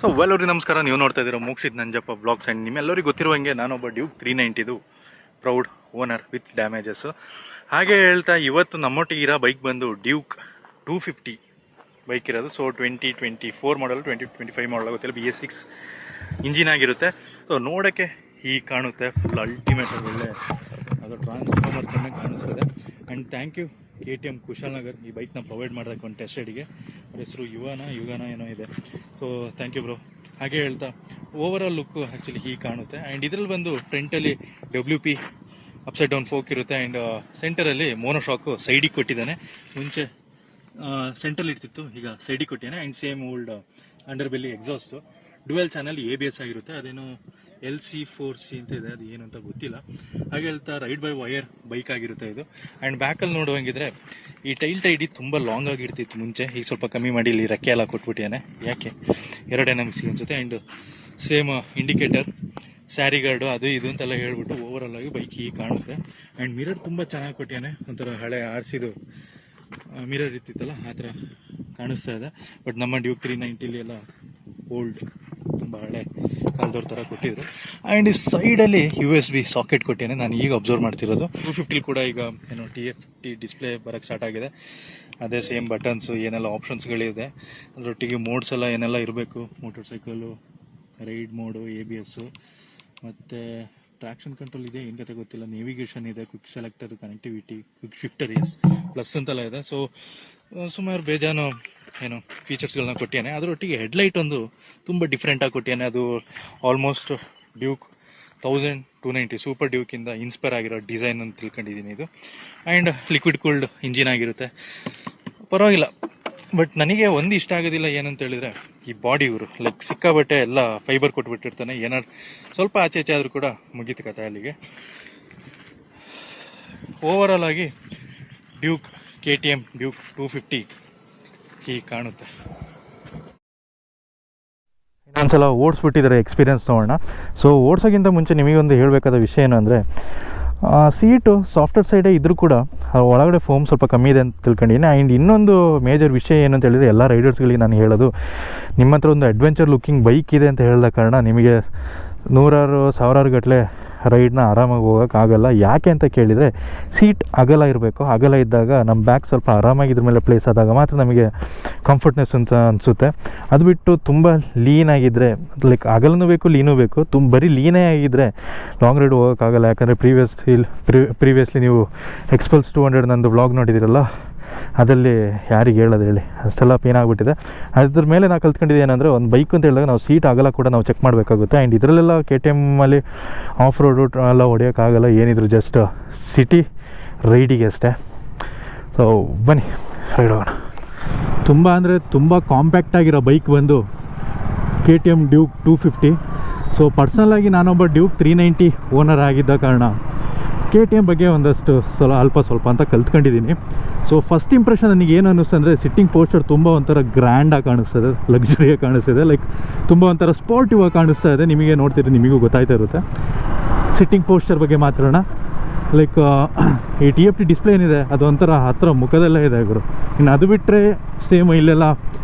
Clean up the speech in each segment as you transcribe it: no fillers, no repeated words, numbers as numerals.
So ಎಲ್ಲರಿಗೂ ನಮಸ್ಕಾರ. ನೀವು ನೋಡ್ತಾ ಇದ್ದೀರಾ ಮೋಕ್ಷಿತ್ ನಂಜಪ್ಪ ವ್ಲಾಗ್ಸ್. ಆ್ಯಂಡ್ ನಿಮ್ಮೆಲ್ಲರಿಗೂ ಗೊತ್ತಿರುವಂಗೆ ನಾನೊಬ್ಬ Duke 390 proud owner with damages. ಹಾಗೆ ಹೇಳ್ತಾ ಇವತ್ತು ನಮ್ಮೊಟ್ಟಿಗಿರೋ ಬೈಕ್ ಬಂದು ಡ್ಯೂಕ್ 250 ಬೈಕ್ ಇರೋದು. ಸೊ 2024 ಮಾಡಲ್ 2025 ಮಾಡಲ್ ಆಗುತ್ತಿಲ್ಲ, BS6 ಇಂಜಿನ್ ಆಗಿರುತ್ತೆ. ಸೊ ನೋಡೋಕ್ಕೆ ಹೀಗೆ ಕಾಣುತ್ತೆ, ಫುಲ್ ಅಲ್ಟಿಮೇಟ್ ಒಳ್ಳೆ ಅದು ಟ್ರಾನ್ಸ್ಫಾರ್ಮರ್ ಕಣ್ಣೆ ಕಾಣಿಸ್ತದೆ. And thank you KTM Kushalnagar ಈ ಬೈಕ್ನ ಪ್ರೊವೈಡ್ ಮಾಡೋದಕ್ಕೆ ಒಂದು ಟೆಸ್ಟ್ ರೈಡಿಗೆ. ಅವ್ರ ಹೆಸರು ಯುಗಾನ ಏನೋ ಇದೆ. So thank you bro. ಹಾಗೆ ಹೇಳ್ತಾ ಓವರ್ ಆಲ್ ಲುಕ್ಕು ಆ್ಯಕ್ಚುಲಿ ಹೀಗೆ ಕಾಣುತ್ತೆ. ಆ್ಯಂಡ್ ಇದರಲ್ಲಿ ಬಂದು ಫ್ರಂಟಲ್ಲಿ WP ಅಪ್ಸೈಡ್ ಡೌನ್ ಫೋಕ್ ಇರುತ್ತೆ. ಆ್ಯಂಡ್ ಸೆಂಟರಲ್ಲಿ ಮೋನೋಶಾಕು ಸೈಡಿಗೆ ಕೊಟ್ಟಿದ್ದಾನೆ. ಮುಂಚೆ ಸೆಂಟ್ರಲ್ಲಿ ಇರ್ತಿತ್ತು, ಈಗ ಸೈಡಿಗೆ ಕೊಟ್ಟಿದ್ದಾನೆ. And same old under belly exhaust. Dual channel ABS ಆಗಿರುತ್ತೆ. ಅದೇನು LC4C ಅಂತ ಇದೆ, ಅದು ಏನು ಅಂತ ಗೊತ್ತಿಲ್ಲ. ಹಾಗೆ ಹೇಳ್ತಾ ರೈಡ್ ಬೈ ವೈರ್ ಬೈಕ್ ಆಗಿರುತ್ತೆ ಇದು. ಆ್ಯಂಡ್ ಬ್ಯಾಕಲ್ಲಿ ನೋಡುವಂಗಿದ್ರೆ ಈ ಟೈಲ್ ತುಂಬ ಲಾಂಗ್ ಆಗಿರ್ತಿತ್ತು ಮುಂಚೆ, ಈಗ ಸ್ವಲ್ಪ ಕಮ್ಮಿ ಮಾಡಿ ಇಲ್ಲಿ ರೆಕ್ಕೆ ಎಲ್ಲ ಕೊಟ್ಬಿಟ್ಟಿದ್ದಾನೆ. ಯಾಕೆ 2 NMC ಅನಿಸುತ್ತೆ. And same indicator, sari guard, ಅದು ಇದು ಅಂತೆಲ್ಲ ಹೇಳ್ಬಿಟ್ಟು ಓವರ್ ಆಲ್ ಆಗಿ ಬೈಕ್ ಹೀಗೆ ಕಾಣುತ್ತೆ. ಆ್ಯಂಡ್ ಮಿರರ್ ತುಂಬ ಚೆನ್ನಾಗಿ ಕೊಟ್ಟಿದ್ದಾನೆ. ಒಂಥರ ಹಳೆ RCದು ಮಿರರ್ ಇರ್ತಿತ್ತಲ್ಲ ಆ ಥರ ಕಾಣಿಸ್ತಾ ಇದೆ. ಬಟ್ ನಮ್ಮ ಡ್ಯೂಕ್ 390 ಎಲ್ಲ ಓಲ್ಡ್, ತುಂಬ ಹಳೆ ಕಾಲದವ್ರ ಥರ ಕೊಟ್ಟಿದ್ರು. ಆ್ಯಂಡ್ ಈ ಸೈಡಲ್ಲಿ USB ಸಾಕೆಟ್ ಕೊಟ್ಟಿದ್ದಾನೆ, ನಾನು ಈಗ ಅಬ್ಸರ್ವ್ ಮಾಡ್ತಿರೋದು. 250 ಕೂಡ ಈಗ ಏನು TFT ಡಿಸ್ಪ್ಲೇ ಬರೋಕ್ಕೆ ಸ್ಟಾರ್ಟ್ ಆಗಿದೆ. ಅದೇ ಸೇಮ್ ಬಟನ್ಸು, ಏನೆಲ್ಲ ಆಪ್ಷನ್ಸ್ಗಳಿದೆ, ಅದರೊಟ್ಟಿಗೆ ಮೋಡ್ಸ್ ಎಲ್ಲ ಏನೆಲ್ಲ ಇರಬೇಕು, motorcycle, ride mode, ABS, ಮತ್ತು ಟ್ರಾಕ್ಷನ್ ಕಂಟ್ರೋಲ್ ಇದೆ, ಏನು ಕತೆ ಗೊತ್ತಿಲ್ಲ, ನೇವಿಗೇಷನ್ ಇದೆ, quick selector, connectivity, quick shifter plus ಅಂತೆಲ್ಲ ಇದೆ. ಸೊ ಸುಮಾರು ಬೇಜಾನು ಏನು ಫೀಚರ್ಸ್ಗಳನ್ನ ಕೊಟ್ಟಿದ್ದಾನೆ. ಅದರೊಟ್ಟಿಗೆ ಹೆಡ್ಲೈಟ್ ಒಂದು ತುಂಬ ಡಿಫ್ರೆಂಟಾಗಿ ಕೊಟ್ಟಿದ್ದಾನೆ. ಅದು ಆಲ್ಮೋಸ್ಟ್ ಡ್ಯೂಕ್ 1290 ಸೂಪರ್ ಡ್ಯೂಕಿಂದ ಇನ್ಸ್ಪೈರ್ ಆಗಿರೋ ಡಿಸೈನ್ ಅಂತ ತಿಳ್ಕೊಂಡಿದ್ದೀನಿ ಇದು. ಆ್ಯಂಡ್ ಲಿಕ್ವಿಡ್ ಕೂಲ್ಡ್ ಇಂಜಿನ್ ಆಗಿರುತ್ತೆ, ಪರವಾಗಿಲ್ಲ. ಬಟ್ ನನಗೆ ಒಂದು ಇಷ್ಟ ಆಗೋದಿಲ್ಲ ಏನಂತ ಹೇಳಿದ್ರೆ ಈ ಬಾಡಿ. ಇವರು ಲೈಕ್ ಸಿಕ್ಕಾಬಟ್ಟೆ ಎಲ್ಲ ಫೈಬರ್ ಕೊಟ್ಬಿಟ್ಟಿರ್ತಾನೆ. ಏನಾದ್ರು ಸ್ವಲ್ಪ ಆಚೆ ಆದರೂ ಕೂಡ ಮುಗೀತು ಕತೆ ಅಲ್ಲಿಗೆ. ಓವರ್ ಆಲ್ ಆಗಿ ಡ್ಯೂಕ್ KTM ಡ್ಯೂಕ್ 250 ಹೀಗೆ ಕಾಣುತ್ತೆ. ಇನ್ನೊಂದ್ಸಲ ಓಡಿಸ್ಬಿಟ್ಟಿದ್ದಾರೆ, ಎಕ್ಸ್ಪೀರಿಯನ್ಸ್ ತೊಗೊಳ್ಳೋಣ. ಸೊ ಓಡಿಸೋಕ್ಕಿಂತ ಮುಂಚೆ ನಿಮಗೊಂದು ಹೇಳಬೇಕಾದ ವಿಷಯ ಏನು ಅಂದರೆ, ಸೀಟು ಸಾಫ್ಟ್ವೇರ್ ಸೈಡೇ ಇದ್ದರೂ ಕೂಡ ಒಳಗಡೆ ಫೋಮ್ ಸ್ವಲ್ಪ ಕಮ್ಮಿ ಇದೆ ಅಂತ ತಿಳ್ಕೊಂಡಿದ್ದೀನಿ. ಆ್ಯಂಡ್ ಇನ್ನೊಂದು ಮೇಜರ್ ವಿಷಯ ಏನು ಅಂತ ಹೇಳಿದರೆ, ಎಲ್ಲ ರೈಡರ್ಸ್ಗಳಿಗೆ ನಾನು ಹೇಳೋದು, ನಿಮ್ಮ ಹತ್ರ ಒಂದು ಅಡ್ವೆಂಚರ್ ಲುಕ್ಕಿಂಗ್ ಬೈಕ್ ಇದೆ ಅಂತ ಹೇಳಿದ ಕಾರಣ ನಿಮಗೆ ನೂರಾರು ಸಾವಿರಾರು ಗಟ್ಟಲೆ ರೈಡ್ನ ಆರಾಮಾಗಿ ಹೋಗೋಕ್ಕಾಗಲ್ಲ. ಯಾಕೆ ಅಂತ ಕೇಳಿದರೆ, ಸೀಟ್ ಅಗಲ ಇರಬೇಕು. ಅಗಲ ಇದ್ದಾಗ ನಮ್ಮ ಬ್ಯಾಕ್ ಸ್ವಲ್ಪ ಆರಾಮಾಗಿ ಇದ್ರ ಮೇಲೆ ಪ್ಲೇಸ್ ಆದಾಗ ಮಾತ್ರ ನಮಗೆ ಕಂಫರ್ಟ್ನೆಸ್ ಅಂತ ಅನಿಸುತ್ತೆ. ಅದು ಬಿಟ್ಟು ತುಂಬ ಲೀನಾಗಿದ್ದರೆ, ಲೈಕ್ ಅಗಲನೂ ಬೇಕು ಲೀನೂ ಬೇಕು, ಬರೀ ಲೀನೇ ಆಗಿದ್ದರೆ ಲಾಂಗ್ ರೈಡ್ ಹೋಗೋಕ್ಕಾಗಲ್ಲ. ಯಾಕಂದರೆ ಪ್ರೀವಿಯಸ್ಲಿ ನೀವು ಎಕ್ಸ್ಪಲ್ಸ್ 200 ನಂದು ವ್ಲಾಗ್ ನೋಡಿದ್ದೀರಲ್ಲ, ಅದರಲ್ಲಿ ಯಾರಿಗೆ ಹೇಳೋದು ಹೇಳಿ, ಅಷ್ಟೆಲ್ಲ ಪೇನ್ ಆಗಿಬಿಟ್ಟಿದೆ. ಅದ್ರ ಮೇಲೆ ನಾವು ಕಲ್ತ್ಕೊಂಡಿದ್ದು ಏನಂದರೆ, ಒಂದು ಬೈಕ್ ಅಂತ ಹೇಳಿದಾಗ ನಾವು ಸೀಟ್ ಆಗಲ್ಲ ಕೂಡ ನಾವು ಚೆಕ್ ಮಾಡಬೇಕಾಗುತ್ತೆ. ಆ್ಯಂಡ್ ಇದರಲ್ಲೆಲ್ಲ KTM ಆಫ್ ರೋಡು ಎಲ್ಲ ಹೊಡೆಯೋಕ್ಕಾಗಲ್ಲ, ಏನಿದ್ರು ಜಸ್ಟ್ ಸಿಟಿ ರೈಡಿಗೆ ಅಷ್ಟೇ. ಸೊ ಬನ್ನಿ ರೈಡ್ ಹೋಗೋಣ. ತುಂಬ ಅಂದರೆ ತುಂಬ ಕಾಂಪ್ಯಾಕ್ಟ್ ಆಗಿರೋ ಬೈಕ್ ಬಂದು KTM ಡ್ಯೂಕ್ 250. ಸೊ ಪರ್ಸ್ನಲಾಗಿ ನಾನೊಬ್ಬ ಡ್ಯೂಕ್ 390 ಓನರ್ ಆಗಿದ್ದ ಕಾರಣ KTM ಬಗ್ಗೆ ಒಂದಷ್ಟು ಸ್ವಲ್ಪ ಅಂತ ಕಲ್ತ್ಕೊಂಡಿದ್ದೀನಿ. ಸೊ ಫಸ್ಟ್ ಇಂಪ್ರೆಷನ್ ನನಗೆ ಏನು ಅನ್ನಿಸ್ತು ಅಂದರೆ, ಸಿಟ್ಟಿಂಗ್ ಪೋಸ್ಚರ್ ತುಂಬ ಒಂಥರ ಗ್ರ್ಯಾಂಡಾಗಿ ಕಾಣಿಸ್ತದೆ, ಲಕ್ಸುರಿಯಾಗಿ ಕಾಣಿಸ್ತಿದೆ, ಲೈಕ್ ತುಂಬ ಒಂಥರ ಸ್ಪೋರ್ಟಿವ್ ಆಗಿ ಕಾಣಿಸ್ತಾ ಇದೆ. ನಿಮಗೆ ನೋಡ್ತೀರಿ, ನಿಮಗೂ ಗೊತ್ತಾಯ್ತಾ ಇರುತ್ತೆ. ಸಿಟ್ಟಿಂಗ್ ಪೋಸ್ಚರ್ ಬಗ್ಗೆ ಮಾತಾಡೋಣ. ಲೈಕ್ ಈ TFT ಡಿಸ್ಪ್ಲೇ ಏನಿದೆ ಅದು ಒಂಥರ ಹತ್ತಿರ ಮುಖದಲ್ಲೇ ಇದೆ ಗುರು. ಇನ್ನು ಅದು ಬಿಟ್ಟರೆ ಸೇಮ್ ಇಲ್ಲೆಲ್ಲ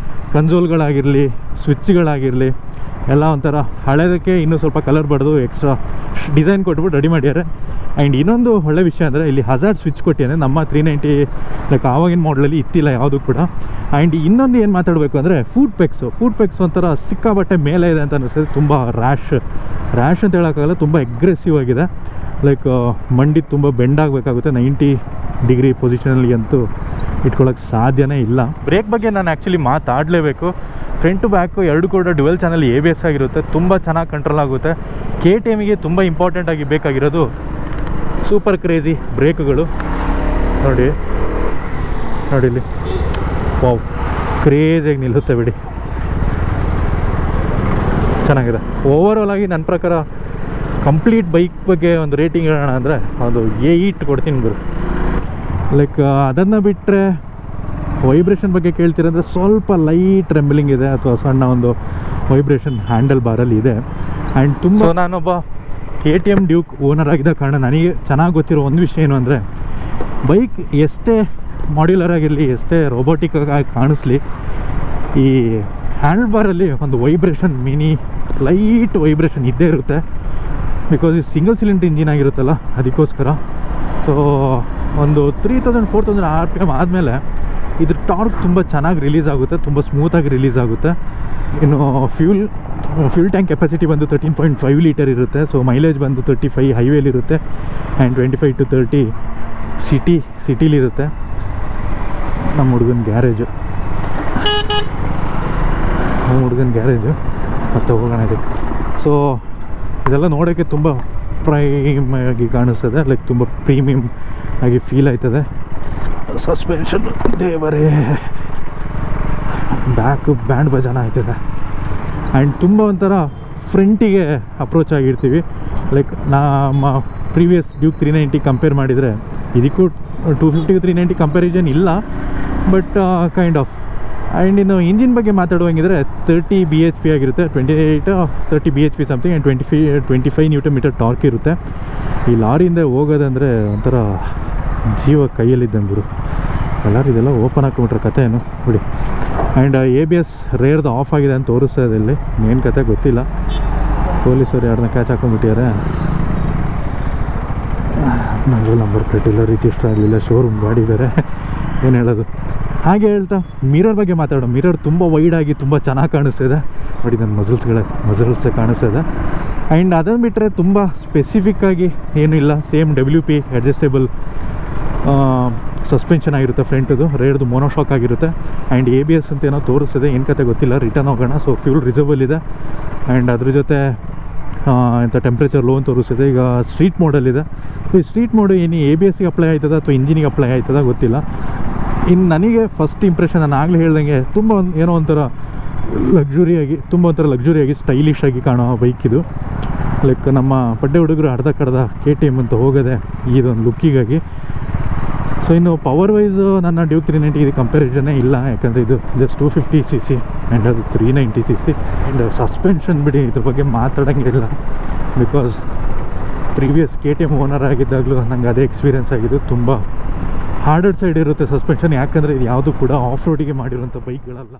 ಕನ್ಸೋಲ್ಗಳಾಗಿರಲಿ, ಸ್ವಿಚ್ಗಳಾಗಿರಲಿ ಎಲ್ಲ ಒಂಥರ ಹಳೆದಕ್ಕೆ ಇನ್ನೂ ಸ್ವಲ್ಪ ಕಲರ್ ಬಡ್ದು ಎಕ್ಸ್ಟ್ರಾ ಡಿಸೈನ್ ಕೊಟ್ಬಿಟ್ಟು ರೆಡಿ ಮಾಡ್ಯಾರೆ. ಆ್ಯಂಡ್ ಇನ್ನೊಂದು ಒಳ್ಳೆ ವಿಷಯ ಅಂದರೆ, ಇಲ್ಲಿ ಹಜಾರ್ಡ್ ಸ್ವಿಚ್ ಕೊಟ್ಟಿದ್ದಾನೆ. ನಮ್ಮ 390 ಲೈಕ್ ಆವಾಗಿನ ಮಾಡಲಲ್ಲಿ ಇತ್ತಿಲ್ಲ ಯಾವುದು ಕೂಡ. ಆ್ಯಂಡ್ ಇನ್ನೊಂದು ಏನು ಮಾತಾಡಬೇಕು ಅಂದರೆ, ಫುಟ್ ಪೆಕ್ಸ್ ಒಂಥರ ಸಿಕ್ಕಾಬಟ್ಟೆ ಮೇಲೆ ಇದೆ ಅಂತ ಅನಿಸ್ತದೆ. ತುಂಬ ರ್ಯಾಶ್ ಅಂತ ಹೇಳೋಕ್ಕಾಗಲ್ಲ, ತುಂಬ ಎಗ್ರೆಸಿವ್ ಆಗಿದೆ. ಲೈಕ್ ಮಂಡಿ ತುಂಬ ಬೆಂಡ್ ಆಗಬೇಕಾಗುತ್ತೆ. 90 ಡಿಗ್ರಿ ಪೊಸಿಷನಲ್ಲಿ ಅಂತೂ ಇಟ್ಕೊಳ್ಳೋಕ್ಕೆ ಸಾಧ್ಯನೇ ಇಲ್ಲ. ಬ್ರೇಕ್ ಬಗ್ಗೆ ನಾನು ಆ್ಯಕ್ಚುಲಿ ಮಾತಾಡಲೇಬೇಕು. ಫ್ರಂಟ್ ಟು ಬ್ಯಾಕು ಎರಡು ಕೂಡ ಡ್ಯುವೆಲ್ ಚಾನಲ್ ABS ಆಗಿರುತ್ತೆ, ತುಂಬ ಚೆನ್ನಾಗಿ ಕಂಟ್ರೋಲ್ ಆಗುತ್ತೆ. KTMಗೆ ತುಂಬ ಇಂಪಾರ್ಟೆಂಟಾಗಿ ಬೇಕಾಗಿರೋದು ಸೂಪರ್ ಕ್ರೇಜಿ ಬ್ರೇಕ್ಗಳು. ನೋಡಿ ಇಲ್ಲಿ ವಾವ್, ಕ್ರೇಜಿಯಾಗಿ ನಿಲ್ಲುತ್ತೆ ಬಿಡಿ, ಚೆನ್ನಾಗಿದೆ. ಓವರ್ ಆಲ್ ಆಗಿ ನನ್ನ ಪ್ರಕಾರ ಕಂಪ್ಲೀಟ್ ಬೈಕ್ ಬಗ್ಗೆ ಒಂದು ರೇಟಿಂಗ್ ಹೇಳೋಣ ಅಂದರೆ ಅದು 8 ಕೊಡ್ತೀನಿ ಗುರು. ಲೈಕ್ ಅದನ್ನು ಬಿಟ್ಟರೆ ವೈಬ್ರೇಷನ್ ಬಗ್ಗೆ ಕೇಳ್ತೀರಂದರೆ ಸ್ವಲ್ಪ ಲೈಟ್ ಟ್ರೆಂಬಲಿಂಗ್ ಇದೆ, ಅಥವಾ ಸಣ್ಣ ಒಂದು ವೈಬ್ರೇಷನ್ ಹ್ಯಾಂಡಲ್ ಬಾರಲ್ಲಿ ಇದೆ. ಆ್ಯಂಡ್ ತುಂಬ ನಾನೊಬ್ಬ KTM ಡ್ಯೂಕ್ ಓನರ್ ಆಗಿದ್ದ ಕಾರಣ ನನಗೆ ಚೆನ್ನಾಗಿ ಗೊತ್ತಿರೋ ಒಂದು ವಿಷಯ ಏನು ಅಂದರೆ, ಬೈಕ್ ಎಷ್ಟೇ ಮಾಡ್ಯುಲರ್ ಆಗಿರಲಿ, ಎಷ್ಟೇ ರೋಬೋಟಿಕ್ ಆಗಿ ಕಾಣಿಸ್ಲಿ, ಈ ಹ್ಯಾಂಡಲ್ ಬಾರಲ್ಲಿ ಒಂದು ವೈಬ್ರೇಷನ್ ಲೈಟ್ ವೈಬ್ರೇಷನ್ ಇದ್ದೇ ಇರುತ್ತೆ. ಬಿಕಾಸ್ ಇದು ಸಿಂಗಲ್ ಸಿಲಿಂಡರ್ ಇಂಜಿನ್ ಆಗಿರುತ್ತಲ್ಲ, ಅದಕ್ಕೋಸ್ಕರ. ಸೊ ಒಂದು 3000-4000 RPM ಆದಮೇಲೆ ಇದ್ರ ಟಾರ್ಕ್ ತುಂಬ ಚೆನ್ನಾಗಿ ರಿಲೀಸ್ ಆಗುತ್ತೆ, ತುಂಬ ಸ್ಮೂತಾಗಿ ರಿಲೀಸ್ ಆಗುತ್ತೆ. ಇನ್ನು ಫ್ಯೂಲ್ ಟ್ಯಾಂಕ್ ಕೆಪಾಸಿಟಿ ಬಂದು 13.5 ಲೀಟರ್ ಇರುತ್ತೆ. ಸೊ ಮೈಲೇಜ್ ಬಂದು 35 ಹೈವೇಲಿರುತ್ತೆ ಆ್ಯಂಡ್ 25 to 30 ಸಿಟಿಲಿರುತ್ತೆ. ನಮ್ಮ ಹುಡುಗನ ಗ್ಯಾರೇಜು ಮತ್ತೆ ಹೋಗೋಣ ಇದಕ್ಕೆ. ಸೊ ಇದೆಲ್ಲ ನೋಡೋಕ್ಕೆ ತುಂಬ ಪ್ರೈಮ್ ಆಗಿ ಕಾಣಿಸ್ತದೆ, ಲೈಕ್ ತುಂಬ ಪ್ರೀಮಿಯಮ್ ಆಗಿ ಫೀಲ್ ಆಯ್ತದೆ. ಸಸ್ಪೆನ್ಷನ್ ದೇವರೇ, ಬ್ಯಾಕು ಬ್ಯಾಂಡ್ ಬಜಾನ ಆಯ್ತದೆ. ಆ್ಯಂಡ್ ತುಂಬ ಒಂಥರ ಫ್ರಂಟಿಗೆ ಅಪ್ರೋಚ್ ಆಗಿರ್ತೀವಿ. ಲೈಕ್ ನಮ್ಮ ಪ್ರೀವಿಯಸ್ ಡ್ಯೂಕ್ 390 ಕಂಪೇರ್ ಮಾಡಿದರೆ ಇದಕ್ಕೂ 250 390 ಕಂಪ್ಯಾರಿಸನ್ ಇಲ್ಲ, ಬಟ್ ಕೈಂಡ್ ಆಫ್. ಆ್ಯಂಡ್ ಇನ್ನು ಇಂಜಿನ್ ಬಗ್ಗೆ ಮಾತಾಡುವಂಗಿದ್ರೆ 30 bhp ಆಗಿರುತ್ತೆ, 28-30 bhp something, and 25 Nm torque ಇರುತ್ತೆ. ಈ ಲಾರಿಯಿಂದ ಹೋಗೋದಂದರೆ ಒಂಥರ ಜೀವ ಕೈಯಲ್ಲಿದ್ದಂಗೆ ಗುರು. ಎಲ್ಲರೂ ಇದೆಲ್ಲ ಓಪನ್ ಹಾಕೊಂಬಿಟ್ರೆ ಕತೆ ಏನು ಬಿಡಿ. ಆ್ಯಂಡ್ ABS ರೇರ್ದು ಆಫ್ ಆಗಿದೆ ಅಂತ ತೋರಿಸ್ತಾ ಇದೆ ಇಲ್ಲಿ. ಏನು ಕತೆ ಗೊತ್ತಿಲ್ಲ, ಪೊಲೀಸರು ಯಾರನ್ನ ಕ್ಯಾಚ್ ಹಾಕೊಂಡ್ಬಿಟ್ಟಿದ್ದಾರೆ. ನನಗೂ ನಂಬರ್ ಪ್ಲೇಟ್ ಇಲ್ಲ, ರಿಜಿಸ್ಟರ್ ಆಗಲಿಲ್ಲ, ಶೋರೂಮ್ ಗಾಡಿ ಬೇರೆ, ಏನು ಹೇಳೋದು. ಹಾಗೆ ಹೇಳ್ತಾ ಮಿರರ್ ಬಗ್ಗೆ ಮಾತಾಡೋಣ. ಮಿರರ್ ತುಂಬ ವೈಡಾಗಿ ತುಂಬ ಚೆನ್ನಾಗಿ ಕಾಣಿಸ್ತಿದೆ ನೋಡಿ, ನನ್ನ ಮಸಲ್ಸೇ ಕಾಣಿಸ್ತಿದೆ. ಆ್ಯಂಡ್ ಅದನ್ನು ಬಿಟ್ಟರೆ ತುಂಬ ಸ್ಪೆಸಿಫಿಕ್ಕಾಗಿ ಏನೂ ಇಲ್ಲ. ಸೇಮ್ WP ಅಡ್ಜಸ್ಟೇಬಲ್ ಸಸ್ಪೆನ್ಷನ್ ಆಗಿರುತ್ತೆ ಫ್ರಂಟದು, ರೇರ್ದು ಮೋನೋಶಾಕ್ ಆಗಿರುತ್ತೆ. ಆ್ಯಂಡ್ ABS ಅಂತ ಏನೋ ತೋರಿಸ್ತಿದೆ, ಏನು ಕತೆ ಗೊತ್ತಿಲ್ಲ. ರಿಟರ್ನ್ ಹೋಗೋಣ. ಸೊ ಫ್ಯೂಲ್ ರಿಸರ್ವಲ್ ಇದೆ ಆ್ಯಂಡ್ ಅದ್ರ ಜೊತೆ ಎಂಥ ಟೆಂಪ್ರೇಚರ್ ಲೋ ಅಂತ ತೋರಿಸ್ತಿದೆ. ಈಗ ಸ್ಟ್ರೀಟ್ ಮೋಡಲ್ಲಿದೆ. ಸೊ ಈ ಸ್ಟ್ರೀಟ್ ಮೋಡು ಏನು ABSಗೆ ಅಪ್ಲೈ ಆಯ್ತದ ಅಥವಾ ಇಂಜಿನಿಗೆ ಅಪ್ಲೈ ಆಯ್ತದ ಗೊತ್ತಿಲ್ಲ. ಇನ್ನು ನನಗೆ ಫಸ್ಟ್ ಇಂಪ್ರೆಷನ್ ನಾನು ಆಗಲೇ ಹೇಳ್ದಂಗೆ ತುಂಬ ಏನೋ ಒಂಥರ ಲಕ್ಸುರಿಯಾಗಿ ಸ್ಟೈಲಿಶ್ ಆಗಿ ಕಾಣೋ ಬೈಕ್ ಇದು. ಲೈಕ್ ನಮ್ಮ ಪಡ್ಡೆ ಹುಡುಗರು ಅರ್ಧ ಕಡ್ದ KTM ಅಂತ ಹೋಗೋದೆ ಇದೊಂದು ಲುಕ್ಕಿಗಾಗಿ. ಸೊ ಇನ್ನು ಪವರ್ ವೈಸು ನನ್ನ ಡ್ಯೂಕ್ 390 ಇದು ಕಂಪ್ಯಾರಿಸನ್ನೇ ಇಲ್ಲ, ಯಾಕಂದರೆ ಇದು ಜಸ್ಟ್ 250cc ಆ್ಯಂಡ್ ಅದು 390cc. ಆ್ಯಂಡ್ ಸಸ್ಪೆನ್ಷನ್ ಬಿಡಿ, ಇದ್ರ ಬಗ್ಗೆ ಮಾತಾಡೋಂಗಿಲ್ಲ. ಬಿಕಾಸ್ ಪ್ರೀವಿಯಸ್ KTM ಓನರ್ ಆಗಿದ್ದಾಗಲೂ ನಂಗೆ ಅದೇ ಎಕ್ಸ್ಪೀರಿಯೆನ್ಸ್ ಆಗಿದ್ದು. ತುಂಬ ಹಾರ್ಡರ್ ಸೈಡ್ ಇರುತ್ತೆ ಸಸ್ಪೆನ್ಷನ್, ಯಾಕಂದರೆ ಇದು ಯಾವುದು ಕೂಡ ಆಫ್ ರೋಡಿಗೆ ಮಾಡಿರೋಂಥ ಬೈಕ್ಗಳಲ್ಲ.